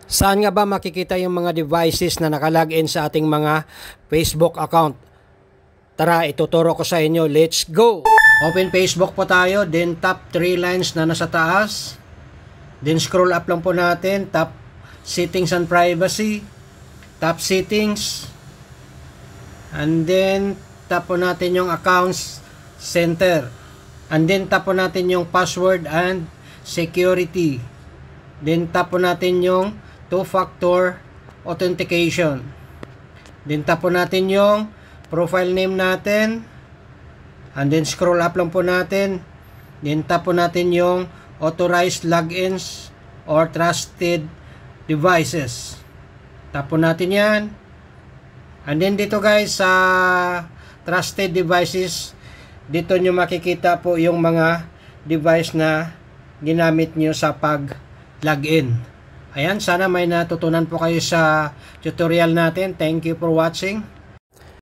Saan nga ba makikita yung mga devices na nakalagin sa ating mga Facebook account? Tara, ituturo ko sa inyo. Let's go! Open Facebook po tayo, then tap 3 lines na nasa taas. Then scroll up lang po natin, tap Settings and Privacy. Tap Settings. And then tap po natin yung Accounts Center. And then tap po natin yung Password and Security. Then tap po natin yung Two-Factor Authentication. Then tap po natin yung profile name natin. And then scroll up lang po natin. Then tap po natin yung Authorized Logins or Trusted Devices. Tap po natin yan. And then dito guys sa Trusted Devices, dito nyo makikita po yung mga device na ginamit nyo sa pag-login. Ayan, sana may natutunan po kayo sa tutorial natin. Thank you for watching.